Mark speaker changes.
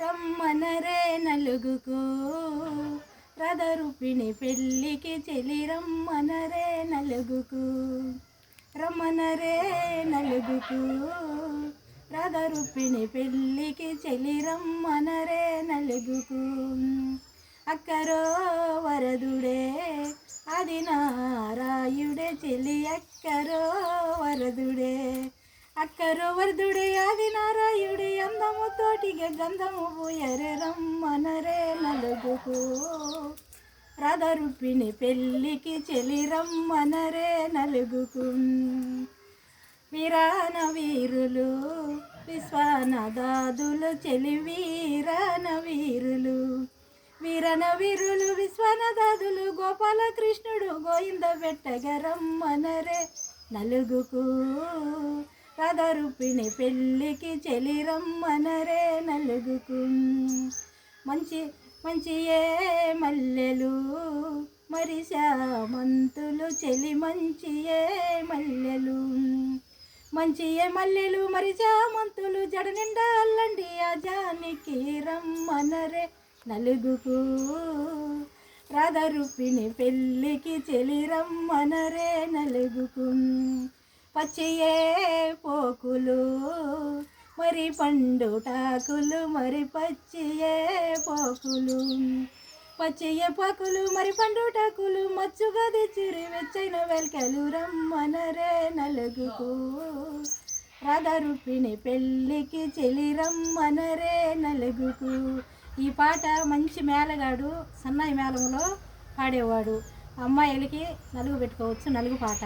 Speaker 1: రమ్మనరే నలుగుకు రథరూపిణి పెళ్ళికి చెలి రమ్మనరే నలుగుకు రమ్మనరే నలుగుకు రథరూపిణి పెళ్ళికి చెలి రమ్మనరే నలుగుకు అక్కరో వరదుడే అది నారాయుడే చెలి అక్కరో వరదుడే అక్కరో వరదుడే అది నారాయుడే అందము తోటిగా గంధము పోయరే రమ్మనరే నలుగుకు రథరూపిణి పెళ్ళికి చెలి రమ్మనరే నలుగుకు వీరాన వీరులు విశ్వనాథాదులు చెలి వీరాన వీరులు వీరన వీరులు విశ్వనాథాదులు గోపాలకృష్ణుడు గోవింద పెట్టగ రమ్మనరే నలుగుకు రథరూపిణి పెళ్ళికి చెలి రమ్మనరే నలుగుకు మంచియే మల్లెలు మరి శామంతులు చెలి మంచియే మల్లెలు మంచియే మల్లెలు మరి చామంతులు జడ నిండా అల్లండి ఆ జానికి రమ్మనరే నలుగుకు రథరూపిణి పెళ్ళికి చెలి రమ్మనరే నలుగుకు పచ్చియే పోకులు మరి పండుటాకులు మరి పచ్చియే పోకులు పచ్చియే పోకులు మరి పండుటాకులు మచ్చుగా తెచ్చిరి వెచ్చైన వెల్కలు రమ్మనరే నలుగుకు రథరూపిణి పెళ్ళికి చెలి రమ్మనరే నలుగుకు. ఈ పాట మంచి మేళగాడు సన్నాయి మేళంలో పాడేవాడు. అమ్మాయిలకి నలుగు పెట్టుకోవచ్చు, నలుగు పాట.